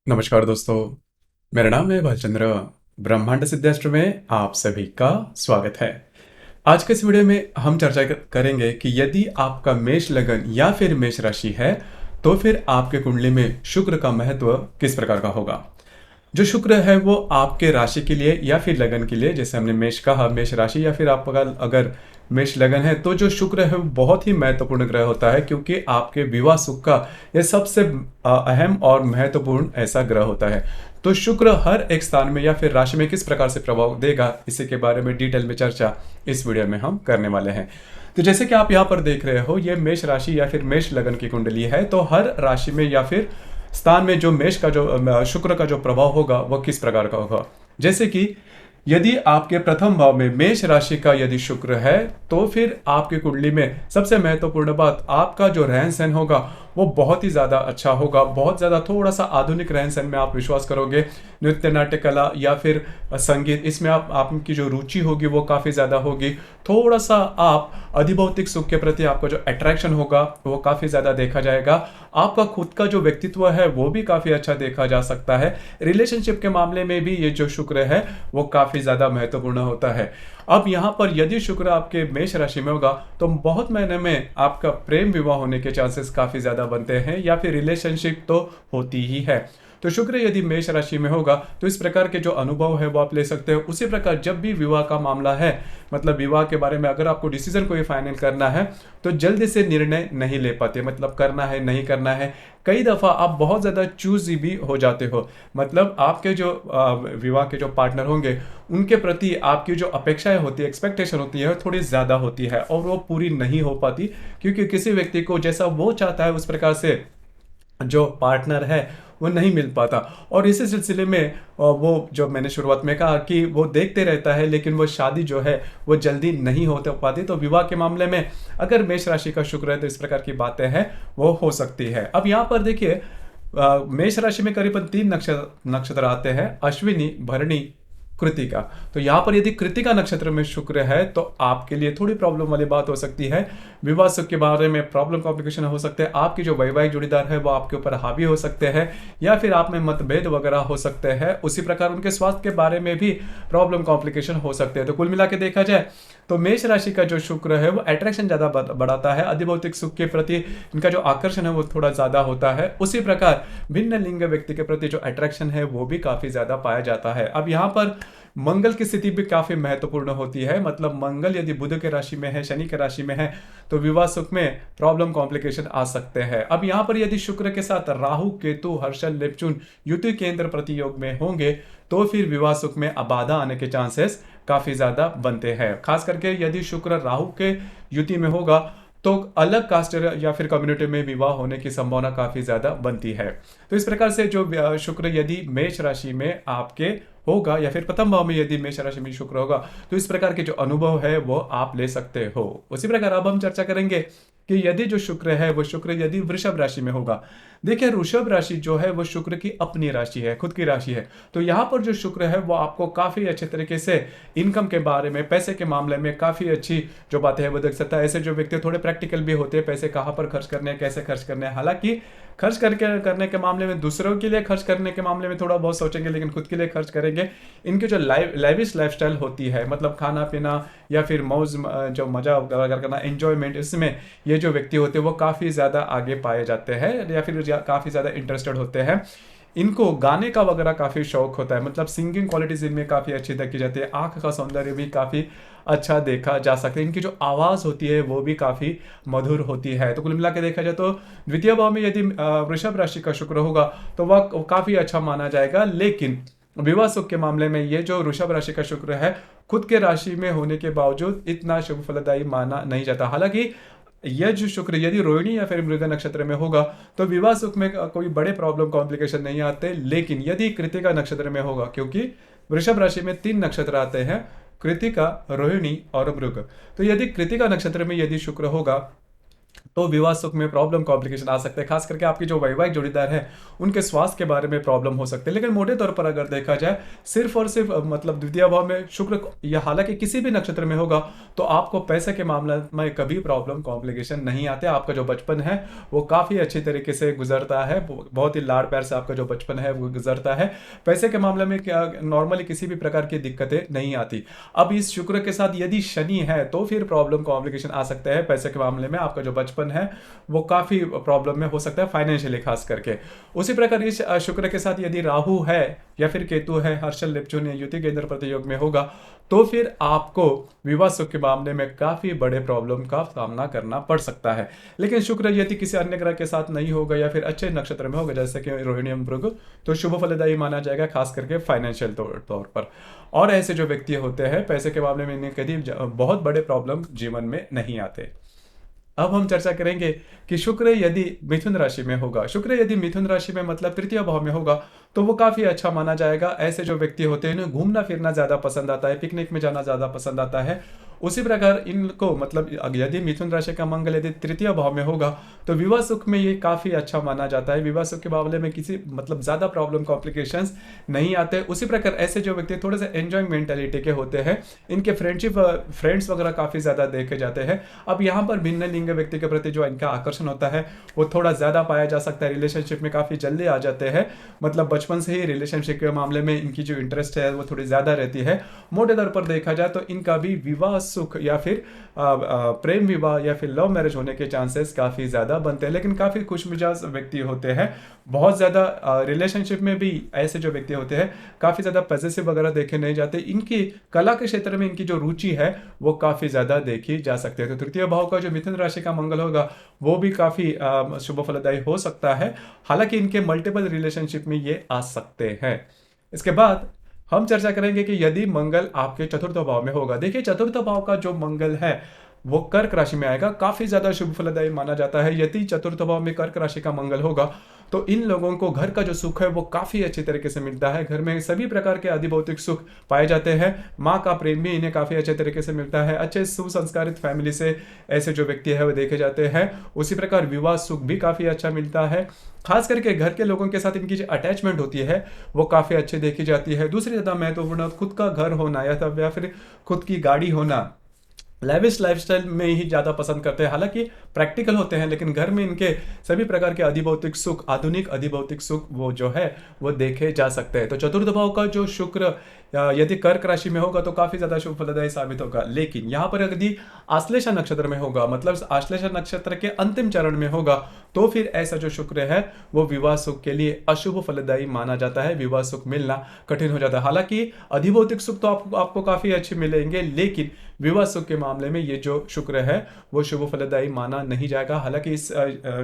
नमस्कार दोस्तों, मेरा नाम है भालचंद्र। ब्रह्मांड सिद्धास्त्र में आप सभी का स्वागत है। आज के इस वीडियो में हम चर्चा करेंगे कि यदि आपका मेष लगन या फिर मेष राशि है तो फिर आपके कुंडली में शुक्र का महत्व किस प्रकार का होगा। जो शुक्र है वो आपके राशि के लिए या फिर लगन के लिए, जैसे हमने मेष कहा, मेष राशि या फिर आपका अगर मेष लगन है तो जो शुक्र है वो बहुत ही महत्वपूर्ण ग्रह होता है, क्योंकि आपके विवाह सुख का ये सबसे अहम और महत्वपूर्ण ऐसा ग्रह होता है। तो शुक्र हर एक स्थान में या फिर राशि में किस प्रकार से प्रभाव देगा, इसी के बारे में डिटेल में चर्चा इस वीडियो में हम करने वाले हैं। तो जैसे कि आप यहाँ पर देख रहे हो, ये मेष राशि या फिर मेष लगन की कुंडली है। तो हर राशि में या फिर स्थान में जो मेष का जो शुक्र का जो प्रभाव होगा वह किस प्रकार का होगा। जैसे कि यदि आपके प्रथम भाव में मेष राशि का यदि शुक्र है तो फिर आपकी कुंडली में सबसे महत्वपूर्ण बात, आपका जो रहन सहन होगा वो बहुत ही ज़्यादा अच्छा होगा। बहुत ज़्यादा थोड़ा सा आधुनिक रहन सहन में आप विश्वास करोगे। नृत्य, नाट्य कला या फिर संगीत, इसमें आपकी जो रुचि होगी वो काफ़ी ज़्यादा होगी। थोड़ा सा आप अधिभौतिक सुख के प्रति आपका जो अट्रैक्शन होगा वो काफ़ी ज़्यादा देखा जाएगा। आपका खुद का जो व्यक्तित्व है वो भी काफ़ी अच्छा देखा जा सकता है। रिलेशनशिप के मामले में भी ये जो शुक्र है वो काफ़ी ज़्यादा महत्वपूर्ण होता है। अब यहाँ पर यदि शुक्र आपके मेष राशि में होगा तो बहुत महीने में आपका प्रेम विवाह होने के चांसेस काफ़ी ज़्यादा बनते हैं, या फिर रिलेशनशिप तो होती ही है। तो शुक्र यदि मेष राशि में होगा तो इस प्रकार के जो अनुभव है वो आप ले सकते हो। उसी प्रकार जब भी विवाह का मामला है, मतलब विवाह के बारे में अगर आपको डिसीजन कोई फाइनल करना है तो जल्दी से निर्णय नहीं ले पाते, मतलब करना है नहीं करना है। कई दफ़ा आप बहुत ज़्यादा चूजी भी हो जाते हो, मतलब आपके जो विवाह के जो पार्टनर होंगे उनके प्रति आपकी जो अपेक्षाएं होती है, एक्सपेक्टेशन होती है, थोड़ी ज़्यादा होती है और वो पूरी नहीं हो पाती, क्योंकि किसी व्यक्ति को जैसा वो चाहता है उस प्रकार से जो पार्टनर है वो नहीं मिल पाता। और इसी सिलसिले में वो जो मैंने शुरुआत में कहा कि वो देखते रहता है लेकिन वो शादी जो है वो जल्दी नहीं हो पाती। तो विवाह के मामले में अगर मेष राशि का शुक्र है तो इस प्रकार की बातें हैं वो हो सकती है। अब यहाँ पर देखिए, मेष राशि में करीबन 3 नक्षत्र आते हैं, अश्विनी, भरणी, कृतिका। तो यहाँ पर यदि कृतिका नक्षत्र में शुक्र है तो आपके लिए थोड़ी प्रॉब्लम वाली बात हो सकती है। विवाह सुख के बारे में प्रॉब्लम कॉम्प्लिकेशन हो सकते हैं। आपकी जो वैवाहिक जोड़ीदार है वो आपके ऊपर हावी हो सकते हैं, या फिर आप में मतभेद वगैरह हो सकते हैं। उसी प्रकार उनके स्वास्थ्य के बारे में भी प्रॉब्लम कॉम्प्लिकेशन हो सकते हैं। तो कुल मिला के देखा जाए तो मेष राशि का जो शुक्र है वो अट्रैक्शन ज़्यादा बढ़ाता है। अधिभौतिक सुख के प्रति इनका जो आकर्षण है वो थोड़ा ज़्यादा होता है। उसी प्रकार भिन्न लिंग व्यक्ति के प्रति जो अट्रैक्शन है वो भी काफ़ी ज़्यादा पाया जाता है। अब यहाँ पर मंगल की स्थिति भी काफी महत्वपूर्ण होती है, मतलब मंगल यदि बुध के राशि में है, शनि के राशि में है तो विवाह सुख में प्रॉब्लम कॉम्प्लिकेशन आ सकते हैं। अब यहाँ पर यदि शुक्र के साथ राहु, केतु, हर्षल, नेपच्यून युति केंद्र प्रतियोग में होंगे तो फिर विवाह सुख में बाधा आने के चांसेस काफी ज्यादा बनते हैं। खास करके यदि शुक्र राहु के युति में होगा तो अलग कास्ट या फिर कम्युनिटी में विवाह होने की संभावना काफी ज्यादा बनती है। तो इस प्रकार से जो शुक्र यदि मेष राशि में आपके होगा या फिर प्रथम भाव में यदि मेष राशि में शुक्र होगा तो इस प्रकार के जो अनुभव है वो आप ले सकते हो। उसी प्रकार अब हम चर्चा करेंगे कि यदि जो शुक्र है वो शुक्र यदि वृषभ राशि में होगा। देखिए, वृषभ राशि जो है वो शुक्र की अपनी राशि है, खुद की राशि है। तो यहाँ पर जो शुक्र है वो आपको काफी अच्छे तरीके से इनकम के बारे में, पैसे के मामले में काफी अच्छी जो बातें है वो देख सकता है। ऐसे जो व्यक्ति थोड़े प्रैक्टिकल भी होते हैं, पैसे कहाँ पर खर्च करने हैं, कैसे खर्च करने हैं। हालांकि खर्च करने के मामले में, दूसरों के लिए खर्च करने के मामले में थोड़ा बहुत सोचेंगे, लेकिन खुद के लिए खर्च करेंगे। इनकी जो लाइविश लाइफस्टाइल होती है, मतलब खाना पीना या फिर मौज, जो मजा वगैरह करना, एंजॉयमेंट, इसमें ये जो व्यक्ति होते हैं वो काफ़ी ज़्यादा आगे पाए जाते हैं या फिर काफ़ी ज़्यादा इंटरेस्टेड होते हैं। इनको गाने का वगैरह काफ़ी शौक होता है, मतलब सिंगिंग क्वालिटीज इनमें काफ़ी अच्छी देखी जाती है। आँख का सौंदर्य भी काफ़ी अच्छा देखा जा सकता है। इनकी जो आवाज़ होती है वो भी काफ़ी मधुर होती है। तो कुल मिला के देखा जाए तो द्वितीय भाव में यदि वृषभ राशि का शुक्र होगा तो वह काफ़ी अच्छा माना जाएगा। लेकिन विवाह सुख के मामले में ये जो वृषभ राशि का शुक्र है खुद के राशि में होने के बावजूद इतना शुभ फलदायी माना नहीं जाता। हालांकि यह जो शुक्र यदि रोहिणी या फिर मृग नक्षत्र में होगा तो विवाह सुख में कोई बड़े प्रॉब्लम कॉम्प्लिकेशन नहीं आते। लेकिन यदि कृतिका नक्षत्र में होगा, क्योंकि वृषभ राशि में 3 नक्षत्र आते हैं, कृतिका, रोहिणी और मृग। तो यदि कृतिका नक्षत्र में यदि शुक्र होगा तो विवाह सुख में प्रॉब्लम कॉम्प्लिकेशन आ सकते हैं, खास करके आपकी जो वैवाहिक जोड़ीदार है उनके स्वास्थ्य के बारे में प्रॉब्लम हो सकते हैं। लेकिन मोटे तौर पर अगर देखा जाए सिर्फ और सिर्फ मतलब द्वितीय भाव में शुक्र या हालांकि किसी भी नक्षत्र में होगा तो आपको पैसे के मामले में कभी प्रॉब्लम कॉम्प्लिकेशन नहीं आते। आपका जो बचपन है वो काफ़ी अच्छी तरीके से गुजरता है, बहुत ही लाड़ प्यार से आपका जो बचपन है वो गुजरता है। पैसे के मामले में क्या नॉर्मली किसी भी प्रकार की दिक्कतें नहीं आती। अब इस शुक्र के साथ यदि शनि है तो फिर प्रॉब्लम कॉम्प्लिकेशन आ सकते हैं पैसे के मामले में। आपका जो बचपन है वो काफ़ी प्रॉब्लम में हो सकता है फाइनेंशियली खास करके। उसी प्रकार इस शुक्र के साथ यदि राहु है या फिर केतु है, हर्षल नेपच्यून या युति केंद्र प्रतियोग में होगा तो फिर आपको विवाह सुख के मामले में काफ़ी बड़े प्रॉब्लम का सामना करना पड़ सकता है। लेकिन शुक्र यदि किसी अन्य ग्रह के साथ नहीं होगा या फिर अच्छे नक्षत्र में होगा जैसे कि रोहिणी मृग, तो शुभ फलदायी माना जाएगा खास करके फाइनेंशियल तौर पर। और ऐसे जो व्यक्ति होते हैं पैसे के मामले में इन्हें कभी बहुत बड़े प्रॉब्लम जीवन में नहीं आते। अब हम चर्चा करेंगे कि शुक्र यदि मिथुन राशि में होगा, शुक्र यदि मिथुन राशि में मतलब तृतीय भाव में होगा तो वो काफी अच्छा माना जाएगा। ऐसे जो व्यक्ति होते हैं इन्हें घूमना फिरना ज्यादा पसंद आता है, पिकनिक में जाना ज्यादा पसंद आता है। उसी प्रकार इनको मतलब यदि मिथुन राशि का मंगल यदि तृतीय भाव में होगा तो विवाह सुख में ये काफी अच्छा माना जाता है। विवाह सुख के मामले में किसी मतलब ज्यादा प्रॉब्लम कॉम्प्लिकेशंस नहीं आते। उसी प्रकार ऐसे जो व्यक्ति थोड़े से एंजॉइंग मेंटेलिटी के होते हैं इनके फ्रेंड्स वगैरह काफी ज्यादा देखे जाते हैं। अब यहाँ पर भिन्न लिंग व्यक्ति के प्रति जो इनका आकर्षण होता है वो थोड़ा ज्यादा पाया जा सकता है। रिलेशनशिप में काफी जल्दी आ जाते हैं, मतलब बचपन से ही रिलेशनशिप के मामले में इनकी जो इंटरेस्ट है वो थोड़ी ज्यादा रहती है। मोटे तौर पर देखा जाए तो इनका भी विवाह सुख या फिर प्रेम विवाह या फिर लव मैरिज होने के चांसेस काफी ज्यादा बनते हैं। लेकिन काफी खुशमिजाज व्यक्ति होते हैं, बहुत ज्यादा रिलेशनशिप में भी ऐसे जो व्यक्ति होते हैं काफी ज्यादा पॉजिटिव वगैरह देखे नहीं जाते। इनकी कला के क्षेत्र में इनकी जो रुचि है वो काफी ज्यादा देखी जा सकती है। तो तृतीय भाव का जो मिथुन राशि का मंगल होगा वो भी काफी शुभ फलदायी हो सकता है, हालांकि इनके मल्टीपल रिलेशनशिप में ये आ सकते हैं। इसके बाद हम चर्चा करेंगे कि यदि मंगल आपके चतुर्थ भाव में होगा। देखिए चतुर्थ भाव का जो मंगल है वो कर्क राशि में आएगा, काफी ज्यादा शुभ फलदायी माना जाता है। यदि चतुर्थ भाव में कर्क राशि का मंगल होगा तो इन लोगों को घर का जो सुख है वो काफी अच्छी तरीके से मिलता है। घर में सभी प्रकार के अधिभौतिक सुख पाए जाते हैं। माँ का प्रेम भी इन्हें काफी अच्छे तरीके से मिलता है। अच्छे सुसंस्कारित फैमिली से ऐसे जो व्यक्ति है वो देखे जाते हैं। उसी प्रकार विवाह सुख भी काफी अच्छा मिलता है। खास करके घर के लोगों के साथ इनकी जो अटैचमेंट होती है वो काफी अच्छी देखी जाती है। दूसरी ज्यादा महत्वपूर्ण खुद का घर होना या फिर खुद की गाड़ी होना, लेविश लाइफस्टाइल में ही ज़्यादा पसंद करते हैं। हालांकि प्रैक्टिकल होते हैं लेकिन घर में इनके सभी प्रकार के अधिभौतिक सुख, आधुनिक अधिभौतिक सुख वो जो है वो देखे जा सकते हैं। तो चतुर्थ भाव का जो शुक्र यदि कर्क राशि में होगा तो काफी ज्यादा शुभ फलदायी साबित होगा। लेकिन यहाँ पर यदि आश्लेषा नक्षत्र में होगा, मतलब आश्लेषा नक्षत्र के अंतिम चरण में होगा तो फिर ऐसा जो शुक्र है वो विवाह सुख के लिए अशुभ फलदायी माना जाता है। विवाह सुख मिलना कठिन हो जाता है। हालांकि अधिभौतिक सुख तो आपको काफी अच्छे मिलेंगे लेकिन विवाह सुख के मामले में ये जो शुक्र है वो शुभ फलदायी माना नहीं जाएगा। हालांकि इस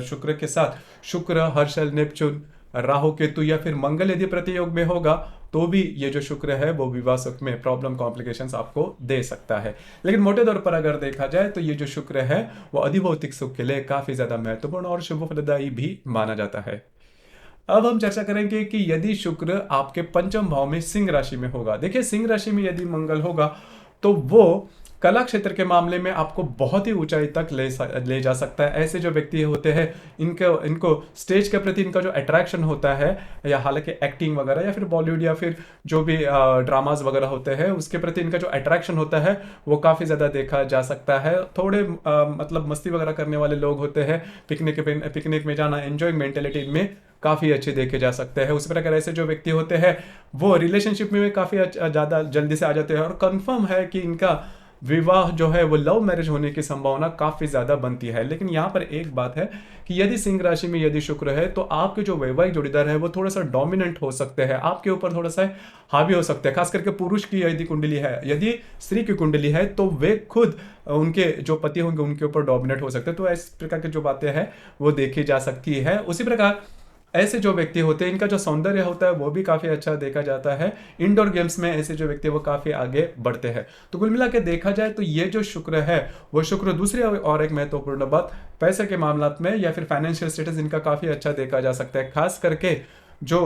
शुक्र के साथ शुक्र, हर्षल, नेपच्यून, राहु, केतु या फिर मंगल यदि प्रतियोग में होगा तो भी ये जो शुक्र है वो विवाह सुख में प्रॉब्लम कॉम्प्लिकेशंस आपको दे सकता है। लेकिन मोटे तौर पर अगर देखा जाए तो ये जो शुक्र है वो अधिभौतिक सुख के लिए काफी ज्यादा महत्वपूर्ण और शुभ फलदायी भी माना जाता है। अब हम चर्चा करेंगे कि यदि शुक्र आपके पंचम भाव में सिंह राशि में होगा। देखिए सिंह राशि में यदि मंगल होगा तो वो कला क्षेत्र के मामले में आपको बहुत ही ऊंचाई तक ले जा सकता है। ऐसे जो व्यक्ति होते हैं इनको स्टेज के प्रति इनका जो अट्रैक्शन होता है, या हालांकि एक्टिंग वगैरह या फिर बॉलीवुड या फिर जो भी ड्रामाज वगैरह होते हैं उसके प्रति इनका जो अट्रैक्शन होता है वो काफ़ी ज़्यादा देखा जा सकता है। थोड़े मतलब मस्ती वगैरह करने वाले लोग होते हैं, पिकनिक में जाना, एंजॉइंग मेंटेलिटी में काफ़ी अच्छे देखे जा सकते हैं। उसी प्रकार ऐसे जो व्यक्ति होते हैं वो रिलेशनशिप में काफ़ी ज़्यादा जल्दी से आ जाते हैं और कंफर्म है कि इनका विवाह जो है वो लव मैरिज होने की संभावना काफी ज्यादा बनती है। लेकिन यहाँ पर एक बात है कि यदि सिंह राशि में यदि शुक्र है तो आपके जो वैवाहिक जोड़ीदार है वो थोड़ा सा डोमिनेंट हो सकते हैं, आपके ऊपर थोड़ा सा हावी हो सकते हैं। खास करके पुरुष की यदि कुंडली है, यदि स्त्री की कुंडली है तो वे खुद उनके जो पति होंगे उनके ऊपर डोमिनेट हो सकते हैं। तो इस प्रकार की जो बातें हैं वो देखी जा सकती है। उसी प्रकार ऐसे जो व्यक्ति होते हैं इनका जो सौंदर्य होता है वो भी काफी अच्छा देखा जाता है। इंडोर गेम्स में ऐसे जो व्यक्ति वो काफी आगे बढ़ते हैं। तो कुल मिला के देखा जाए तो ये जो शुक्र है वो शुक्र दूसरी और एक महत्वपूर्ण बात पैसे के मामला में या फिर फाइनेंशियल स्टेटस इनका काफी अच्छा देखा जा सकता है। खास करके जो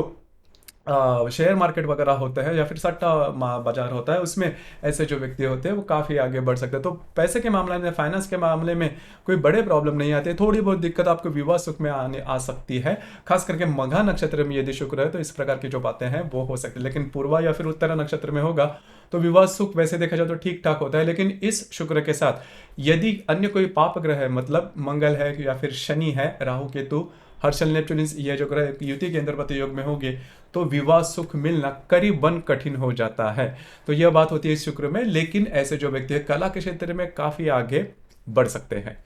शेयर मार्केट वगैरह होता है या फिर सट्टा बाजार होता है, उसमें ऐसे जो व्यक्ति होते हैं वो काफ़ी आगे बढ़ सकते हैं। तो पैसे के मामले में, फाइनेंस के मामले में कोई बड़े प्रॉब्लम नहीं आती है। थोड़ी बहुत दिक्कत आपको विवाह सुख में आने आ सकती है, खास करके मघा नक्षत्र में यदि शुक्र है तो इस प्रकार की जो बातें हैं वो हो सकती है। लेकिन पूर्वा या फिर उत्तरा नक्षत्र में होगा तो विवाह सुख वैसे देखा जाए तो ठीक ठाक होता है। लेकिन इस शुक्र के साथ यदि अन्य कोई पाप ग्रह है, मतलब मंगल है या फिर शनि है, राहु केतु, हर्षल नेपच्यून, ये जो ग्रह युति के अंतर्गत योग में होंगे तो विवाह सुख मिलना करीबन कठिन हो जाता है। तो यह बात होती है इस शुक्र में। लेकिन ऐसे जो व्यक्ति है कला के क्षेत्र में काफी आगे बढ़ सकते हैं।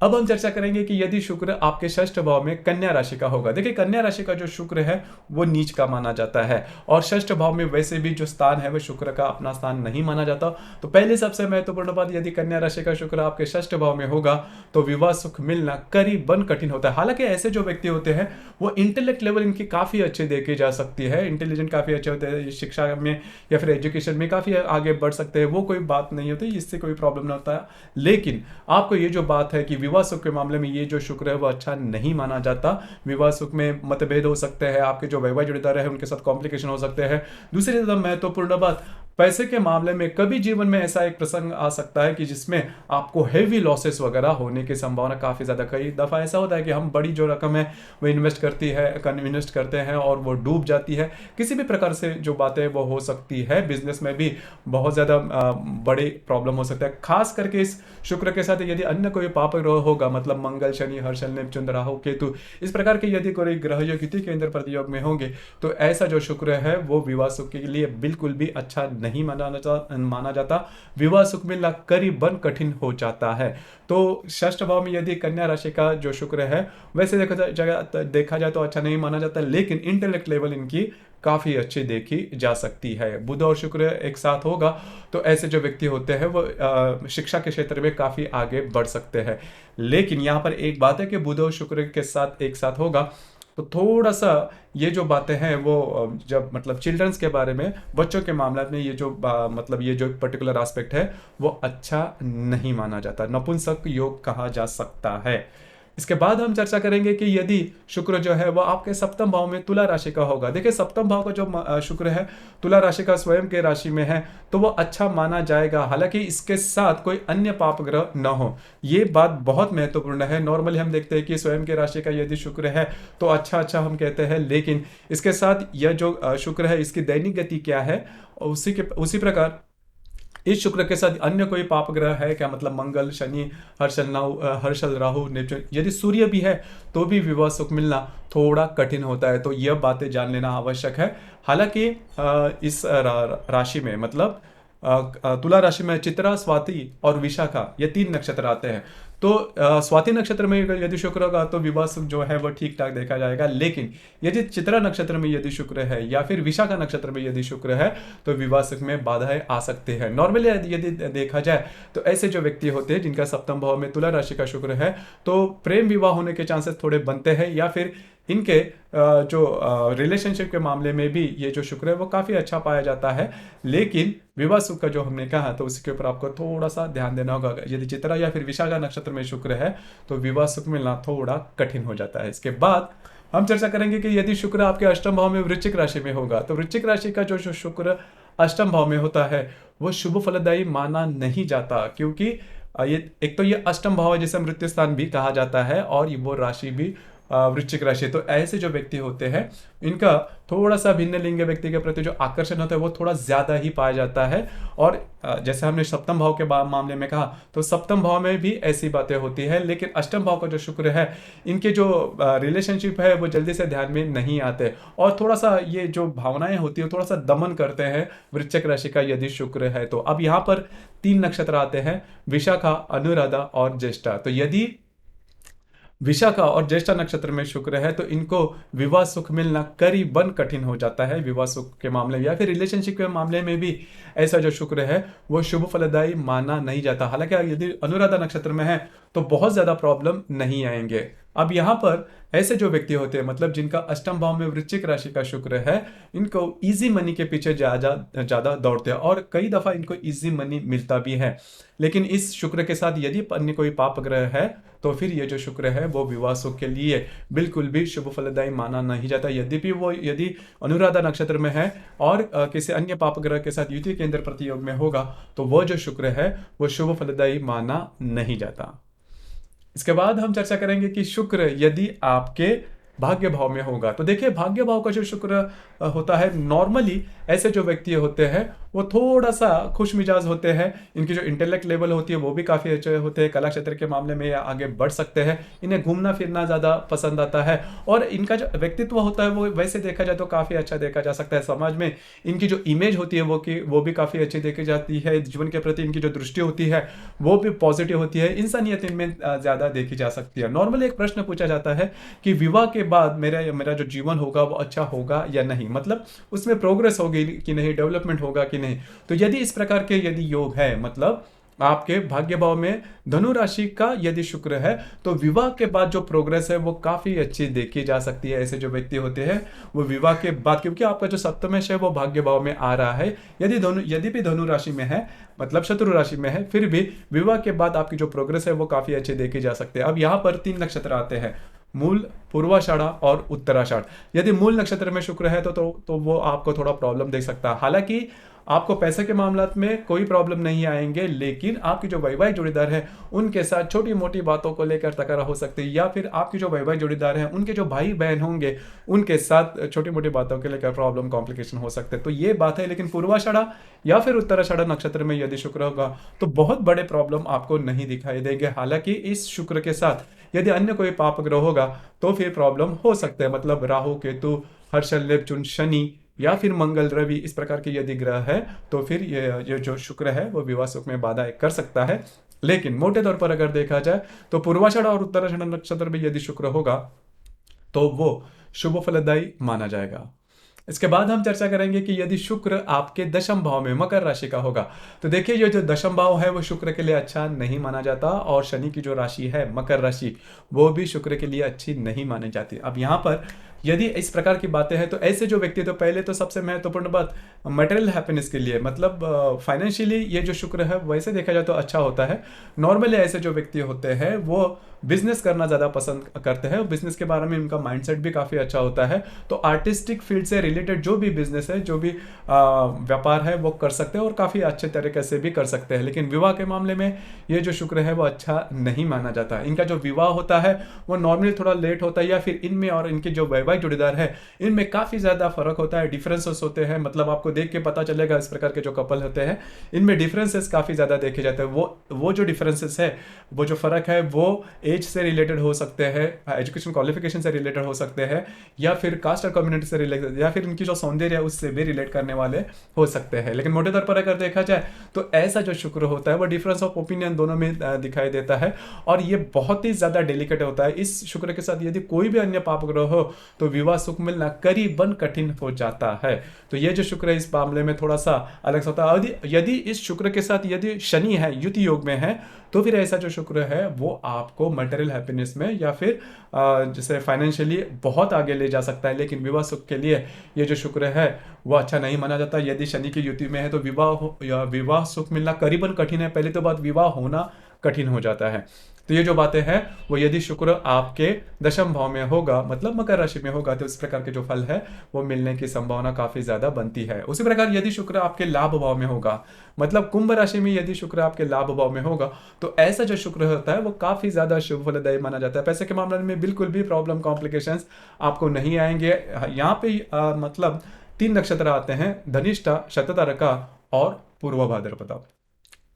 अब हम चर्चा करेंगे कि यदि शुक्र आपके षष्ठ भाव में कन्या राशि का होगा। देखिए, कन्या राशि का जो शुक्र है वो नीच का माना जाता है, और षष्ठ भाव में वैसे भी जो स्थान है वो शुक्र का अपना स्थान नहीं माना जाता। तो पहले सबसे महत्वपूर्ण बात, यदि कन्या राशि का शुक्र आपके षष्ठ भाव में होगा तो विवाह सुख मिलना करीबन कठिन होता है। हालांकि ऐसे जो व्यक्ति होते हैं वो इंटेलेक्ट लेवल इनकी काफी अच्छी देखी जा सकती है, इंटेलिजेंट काफी अच्छे होते हैं, शिक्षा में या फिर एजुकेशन में काफी आगे बढ़ सकते हैं, वो कोई बात नहीं होती, इससे कोई प्रॉब्लम नहीं होता है। लेकिन आपको ये जो बात है कि विवाह सुख के मामले में ये जो शुक्र है वो अच्छा नहीं माना जाता। विवाह सुख में मतभेद हो सकते हैं, आपके जो वैवाहिक जोड़ीदार है उनके साथ कॉम्प्लिकेशन हो सकते हैं। दूसरी ज्यादा महत्वपूर्ण बात, पैसे के मामले में कभी जीवन में ऐसा एक प्रसंग आ सकता है कि जिसमें आपको हेवी लॉसेस वगैरह होने की संभावना काफी ज्यादा। कई दफा ऐसा होता है कि हम बड़ी जो रकम है वो इन्वेस्ट करते हैं और वो डूब जाती है। किसी भी प्रकार से जो बातें वो हो सकती है, बिजनेस में भी बहुत ज्यादा बड़ी प्रॉब्लम हो सकता है। खास करके इस शुक्र के साथ यदि अन्य कोई पाप ग्रह होगा, मतलब मंगल, शनि, हर्षल, नेपच्यून, राहु, केतु, इस प्रकार के यदि कोई ग्रह जो युति के अंदर प्रतियोग में होंगे तो ऐसा जो शुक्र है वो विवाह सुख के लिए बिल्कुल भी अच्छा नहीं माना जाता। विवाह सुख मिलना करीबन कठिन हो जाता है। तो षष्ठ भाव में यदि कन्या राशि का जो शुक्र है वैसे देखा जाए तो अच्छा नहीं माना जाता, लेकिन इंटेलेक्ट लेवल इनकी काफी अच्छी देखी जा सकती है। बुध और शुक्र एक साथ होगा तो ऐसे जो व्यक्ति होते हैं वो शिक्षा के क्षेत्र में काफी आगे बढ़ सकते हैं। लेकिन यहाँ पर एक बात है कि बुध और शुक्र के साथ एक साथ होगा तो थोड़ा सा ये जो बातें हैं वो जब मतलब चिल्ड्रंस के बारे में, बच्चों के मामले में ये जो मतलब ये जो पर्टिकुलर एस्पेक्ट है वो अच्छा नहीं माना जाता, नपुंसक योग कहा जा सकता है। इसके बाद हम चर्चा करेंगे कि यदि शुक्र जो है वो आपके सप्तम भाव में तुला राशि का होगा। देखिए, सप्तम भाव का जो शुक्र है तुला राशि का स्वयं के राशि में है तो वो अच्छा माना जाएगा, हालांकि इसके साथ कोई अन्य पाप ग्रह न हो। ये बात बहुत महत्वपूर्ण है। नॉर्मली हम देखते हैं कि स्वयं के राशि का यदि शुक्र है तो अच्छा हम कहते हैं, लेकिन इसके साथ यह जो शुक्र है इसकी दैनिक गति क्या है, उसी प्रकार इस शुक्र के साथ अन्य कोई पाप ग्रह है क्या, मतलब मंगल, शनि, हर्षल, राहु, नेपच्यून, यदि सूर्य भी है तो भी विवाह सुख मिलना थोड़ा कठिन होता है। तो यह बातें जान लेना आवश्यक है। हालांकि इस राशि में मतलब तुला राशि में चित्रा, स्वाति और विशाखा ये 3 नक्षत्र आते हैं। तो स्वाति नक्षत्र में यदि शुक्र होगा तो विवाह सुख जो है वो ठीक ठाक देखा जाएगा। लेकिन यदि चित्रा नक्षत्र में यदि शुक्र है या फिर विशाखा नक्षत्र में यदि शुक्र है तो विवाह सुख में बाधाएं आ सकती है। नॉर्मली यदि देखा जाए तो ऐसे जो व्यक्ति होते हैं जिनका सप्तम भाव में तुला राशि का शुक्र है तो प्रेम विवाह होने के चांसेस थोड़े बनते हैं, या फिर इनके जो रिलेशनशिप के मामले में भी ये जो शुक्र है वो काफी अच्छा पाया जाता है। लेकिन विवाह सुख का जो हमने कहा तो उसके ऊपर आपको थोड़ा सा ध्यान देना होगा। यदि चित्रा या फिर विशाखा नक्षत्र में शुक्र है तो विवाह सुख मिलना थोड़ा कठिन हो जाता है। इसके बाद हम चर्चा करेंगे कि यदि शुक्र आपके अष्टम भाव में वृश्चिक राशि में होगा तो वृश्चिक राशि का जो शुक्र अष्टम भाव में होता है वो शुभ फलदायी माना नहीं जाता, क्योंकि ये एक तो ये अष्टम भाव है जिसे मृत्यु स्थान भी कहा जाता है, और वो राशि भी वृश्चिक राशि। तो ऐसे जो व्यक्ति होते हैं इनका थोड़ा सा भिन्न लिंग व्यक्ति के प्रति जो आकर्षण होता है वो थोड़ा ज्यादा ही पाया जाता है। और जैसे हमने सप्तम भाव के मामले में कहा तो सप्तम भाव में भी ऐसी बातें होती है, लेकिन अष्टम भाव का जो शुक्र है इनके जो रिलेशनशिप है वो जल्दी से ध्यान में नहीं आते, और थोड़ा सा ये जो भावनाएं होती है थोड़ा सा दमन करते हैं वृश्चिक राशि का यदि शुक्र है तो। अब यहाँ पर 3 नक्षत्र आते हैं, विशाखा, अनुराधा और ज्येष्ठा। तो यदि विशाखा और ज्येष्ठा नक्षत्र में शुक्र है तो इनको विवाह सुख मिलना करीबन कठिन हो जाता है। विवाह सुख के मामले में या फिर रिलेशनशिप के मामले में भी ऐसा जो शुक्र है वो शुभ फलदायी माना नहीं जाता। हालांकि यदि अनुराधा नक्षत्र में है तो बहुत ज़्यादा प्रॉब्लम नहीं आएंगे। अब यहाँ पर ऐसे जो व्यक्ति होते हैं, मतलब जिनका अष्टम भाव में वृश्चिक राशि का शुक्र है, इनको इजी मनी के पीछे ज़्यादा दौड़ते हैं और कई दफ़ा इनको इजी मनी मिलता भी है। लेकिन इस शुक्र के साथ यदि अन्य कोई पाप ग्रह है तो फिर ये जो शुक्र है वो विवाह सुख के लिए बिल्कुल भी शुभ फलदायी माना नहीं जाता। यद्यपि वो यदि अनुराधा नक्षत्र में है और किसी अन्य पाप ग्रह के साथ युति केंद्र प्रतियोग में होगा तो वो जो शुक्र है वो शुभ फलदायी माना नहीं जाता। इसके बाद हम चर्चा करेंगे कि शुक्र यदि आपके भाग्य भाव में होगा, तो देखिए भाग्य भाव का जो शुक्र होता है, नॉर्मली ऐसे जो व्यक्ति होते हैं वो थोड़ा सा खुश मिजाज होते हैं, इनकी जो इंटेलेक्ट लेवल होती है वो भी काफ़ी अच्छे होते हैं, कला क्षेत्र के मामले में आगे बढ़ सकते हैं, इन्हें घूमना फिरना ज़्यादा पसंद आता है और इनका जो व्यक्तित्व होता है वो वैसे देखा जाए तो काफ़ी अच्छा देखा जा सकता है। समाज में इनकी जो इमेज होती है वो भी काफ़ी अच्छी देखी जाती है, जीवन के प्रति इनकी जो दृष्टि होती है वो भी पॉजिटिव होती है, इंसानियत इनमें ज़्यादा देखी जा सकती है। नॉर्मली एक प्रश्न पूछा जाता है कि विवाह के बाद मेरा जो जीवन होगा वो अच्छा होगा या नहीं, मतलब उसमें प्रोग्रेस होगी कि नहीं, डेवलपमेंट होगा कि नहीं। तो यदि इस प्रकार के यदि योग है, मतलब आपके भाग्य भाव में धनु राशि का यदि शुक्र है, तो विवाह के बाद जो प्रोग्रेस है वो काफी अच्छी देखी जा सकती है। ऐसे जो व्यक्ति होते हैं वो विवाह के बाद, क्योंकि आपका जो सप्तमेश है वो भाग्य भाव में आ रहा है, यदि भी धनु राशि में है, मतलब शत्रु राशि में है, फिर भी विवाह के बाद आपकी जो प्रोग्रेस है वो काफी अच्छी देखी जा सकती है। अब यहाँ पर 3 नक्षत्र आते हैं, मूल, पूर्वाषाढ़ा और उत्तराषाढ़। यदि मूल नक्षत्र में शुक्र है तो वो आपको थोड़ा प्रॉब्लम दे सकता है। हालांकि आपको पैसे के मामले में कोई प्रॉब्लम नहीं आएंगे, लेकिन आपकी जो वैवाहिक जोड़ीदार है उनके साथ छोटी मोटी बातों को लेकर तकरार हो सकती है, या फिर आपकी जो वैवाहिक जोड़ीदार है उनके जो भाई बहन होंगे उनके साथ छोटी मोटी बातों के लेकर प्रॉब्लम कॉम्प्लिकेशन हो सकते हैं। तो ये बात है। लेकिन पूर्वाषाढ़ा या फिर उत्तराषाढ़ा नक्षत्र में यदि शुक्र होगा तो बहुत बड़े प्रॉब्लम आपको नहीं दिखाई देंगे। हालांकि इस शुक्र के साथ यदि अन्य कोई पाप ग्रह होगा तो फिर प्रॉब्लम हो सकते हैं, मतलब राहु, केतु, हर्षल, नेपच्यून, शनि या फिर मंगल, रवि, इस प्रकार के यदि ग्रह है तो फिर ये जो शुक्र है वो विवाह सुख में बाधा कर सकता है। लेकिन मोटे तौर पर अगर देखा जाए तो पूर्वाषाढ़ा और उत्तराषाढ़ा नक्षत्र में यदि शुक्र होगा तो वो शुभ फलदायी माना जाएगा। इसके बाद हम चर्चा करेंगे कि यदि शुक्र आपके दशम भाव में मकर राशि का होगा, तो देखिए ये जो दशम भाव है वो शुक्र के लिए अच्छा नहीं माना जाता, और शनि की जो राशि है मकर राशि वो भी शुक्र के लिए अच्छी नहीं मानी जाती। अब यहाँ पर यदि इस प्रकार की बातें हैं तो ऐसे जो व्यक्ति, तो पहले तो सबसे महत्वपूर्ण बात मटेरियल हैप्पीनेस के लिए, मतलब फाइनेंशियली ये जो शुक्र है वैसे देखा जाए तो अच्छा होता है। नॉर्मली ऐसे जो व्यक्ति होते हैं वो बिजनेस करना ज़्यादा पसंद करते हैं, बिजनेस के बारे में उनका माइंडसेट भी काफ़ी अच्छा होता है। तो आर्टिस्टिक फील्ड से रिलेटेड जो भी बिजनेस है, जो भी व्यापार है वो कर सकते हैं और काफ़ी अच्छे तरीके से भी कर सकते हैं। लेकिन विवाह के मामले में ये जो शुक्र है वो अच्छा नहीं माना जाता। इनका जो विवाह होता है वो नॉर्मली थोड़ा लेट होता है, या फिर इनमें और इनके जो वैवाहिक जोड़ीदार है इनमें काफ़ी ज़्यादा फर्क होता है, डिफरेंसेस होते हैं। मतलब आपको देख के पता चलेगा इस प्रकार के जो कपल होते हैं इनमें डिफरेंसेस काफ़ी ज़्यादा देखे जाते हैं। वो जो डिफरेंसेस है, वो जो फ़र्क है वो एज से रिलेटेड हो सकते हैं, एजुकेशन क्वालिफिकेशन से रिलेटेड हो सकते हैं, या फिर कास्ट और कम्युनिटी से रिलेटेड, या फिर इनकी जो सौंदर्य है उससे भी रिलेट करने वाले हो सकते हैं। लेकिन मोटे तौर पर अगर देखा जाए तो ऐसा जो शुक्र होता है वो डिफरेंस ऑफ ओपिनियन दोनों में दिखाई देता है, और ये बहुत ही ज़्यादा डेलिकेट होता है। इस शुक्र के साथ यदि कोई भी अन्य पाप ग्रह हो तो विवाह सुख मिलना करीबन कठिन हो जाता है। तो ये जो शुक्र है इस मामले में थोड़ा सा अलग होता है। यदि इस शुक्र के साथ यदि शनि है, युति योग में है, तो फिर ऐसा जो शुक्र है वो आपको मटेरियल हैप्पीनेस में या फिर जैसे फाइनेंशियली बहुत आगे ले जा सकता है। लेकिन विवाह सुख के लिए ये जो शुक्र है वो अच्छा नहीं माना जाता। यदि शनि की युति में है तो विवाह सुख मिलना करीबन कठिन है। पहले तो बात विवाह होना कठिन हो जाता है। तो ये जो बातें हैं वो यदि शुक्र आपके दशम भाव में होगा, मतलब मकर राशि में होगा, तो इस प्रकार के जो फल है वो मिलने की संभावना काफी ज्यादा बनती है। उसी प्रकार यदि शुक्र आपके लाभ भाव में होगा, मतलब कुंभ राशि में यदि शुक्र आपके लाभ भाव में होगा, तो ऐसा जो शुक्र होता है वो काफी ज्यादा शुभ फलदायी माना जाता है। पैसे के मामले में बिल्कुल भी प्रॉब्लम कॉम्प्लिकेशंस आपको नहीं आएंगे। यहाँ पे मतलब 3 नक्षत्र आते हैं, धनिष्ठा, शततारका और पूर्व भाद्रपदा।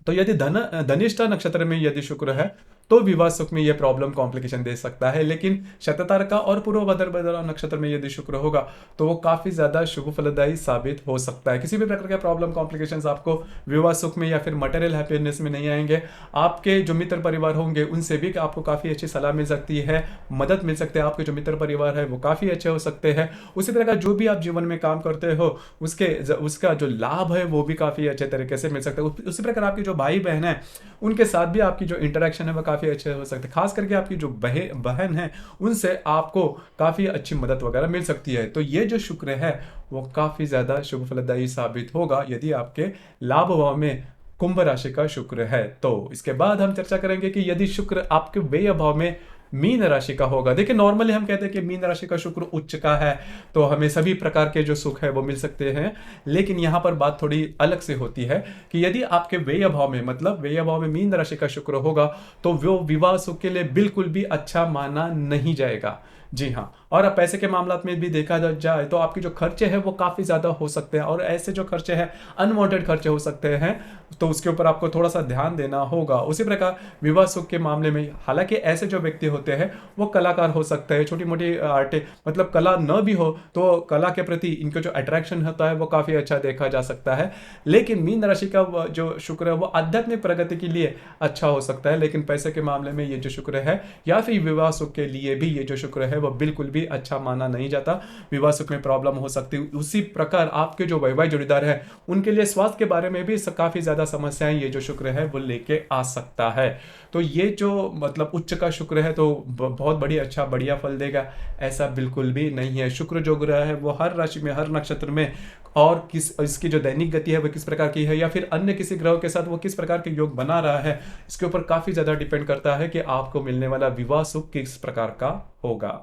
तो यदि धनिष्ठा नक्षत्र में यदि शुक्र है तो विवाह सुख में यह प्रॉब्लम कॉम्प्लिकेशन दे सकता है। लेकिन शततारका और पूर्व भाद्रपदा नक्षत्र में यदि शुक्र होगा तो वो काफी ज्यादा शुभ फलदायी साबित हो सकता है। किसी भी प्रकार के प्रॉब्लम कॉम्प्लिकेशंस आपको विवाह सुख में या फिर मटेरियल हैप्पीनेस में नहीं आएंगे। आपके जो मित्र परिवार होंगे उनसे भी आपको काफी अच्छी सलाह मिल सकती है, मदद मिल सकती है। आपके जो मित्र परिवार है वो काफी अच्छे हो सकते हैं। उसी प्रकार जो भी आप जीवन में काम करते हो उसका जो लाभ है वो भी काफी अच्छे तरीके से मिल सकता है। उसी प्रकार आपके जो भाई बहन है उनके साथ भी आपकी जो इंटरेक्शन है वो काफ़ी अच्छे हो सकते हैं। खास करके आपकी जो बहन है उनसे आपको काफ़ी अच्छी मदद वगैरह मिल सकती है। तो ये जो शुक्र है वो काफ़ी ज़्यादा शुभ फलदायी साबित होगा यदि आपके लाभ भाव में कुंभ राशि का शुक्र है। तो इसके बाद हम चर्चा करेंगे कि यदि शुक्र आपके व्यय भाव में मीन राशि का होगा। देखिए नॉर्मली हम कहते हैं कि मीन राशि का शुक्र उच्च का है तो हमें सभी प्रकार के जो सुख है वो मिल सकते हैं, लेकिन यहाँ पर बात थोड़ी अलग से होती है कि यदि आपके व्यय भाव में मतलब व्यय भाव में मीन राशि का शुक्र होगा तो वो विवाह सुख के लिए बिल्कुल भी अच्छा माना नहीं जाएगा। जी हाँ, और अब पैसे के मामला में भी देखा जाए तो आपके जो खर्चे हैं वो काफ़ी ज़्यादा हो सकते हैं, और ऐसे जो खर्चे हैं अनवांटेड खर्चे हो सकते हैं, तो उसके ऊपर आपको थोड़ा सा ध्यान देना होगा। उसी प्रकार विवाह सुख के मामले में हालांकि ऐसे जो व्यक्ति होते हैं वो कलाकार हो सकते हैं, छोटी मोटी आर्ट मतलब कला न भी हो तो कला के प्रति इनका जो अट्रैक्शन होता है वो काफ़ी अच्छा देखा जा सकता है। लेकिन मीन राशि का जो शुक्र है वो आध्यात्मिक प्रगति के लिए अच्छा हो सकता है, लेकिन पैसे के मामले में ये जो शुक्र है या फिर विवाह सुख के लिए भी ये जो शुक्र है वो बिल्कुल भी अच्छा माना नहीं जाता। विवाह सुख में प्रॉब्लम हो सकती है। उसी प्रकार आपके जो वैवाहिक जोड़ीदार है उनके लिए स्वास्थ्य के बारे में भी काफी ज्यादा समस्याएं ये जो शुक्र है वो लेके आ सकता है। तो ये जो मतलब उच्च का शुक्र है तो बहुत बढ़िया फल देगा, ऐसा बिल्कुल भी नहीं है। शुक्र जो ग्रह है वो हर राशि में हर नक्षत्र में और किस इसकी जो दैनिक गति है वो किस प्रकार की है या फिर अन्य किसी ग्रह के साथ वो किस प्रकार के योग बना रहा है, इसके ऊपर काफी ज्यादा डिपेंड करता है कि आपको मिलने वाला विवाह सुख किस प्रकार का होगा।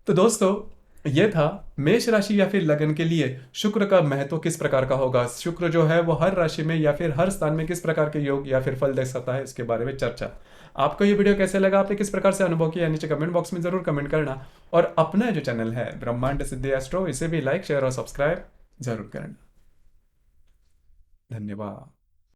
तो दोस्तों ये था मेष राशि या फिर लगन के लिए शुक्र का महत्व किस प्रकार का होगा, शुक्र जो है वो हर राशि में या फिर हर स्थान में किस प्रकार के योग या फिर फल दे सकता है, इसके बारे में चर्चा। आपको ये वीडियो कैसे लगा, आपने किस प्रकार से अनुभव किया, नीचे कमेंट बॉक्स में जरूर कमेंट करना, और अपना जो चैनल है ब्रह्मांड सिद्धि एस्ट्रो इसे भी लाइक शेयर और सब्सक्राइब जरूर करना। धन्यवाद।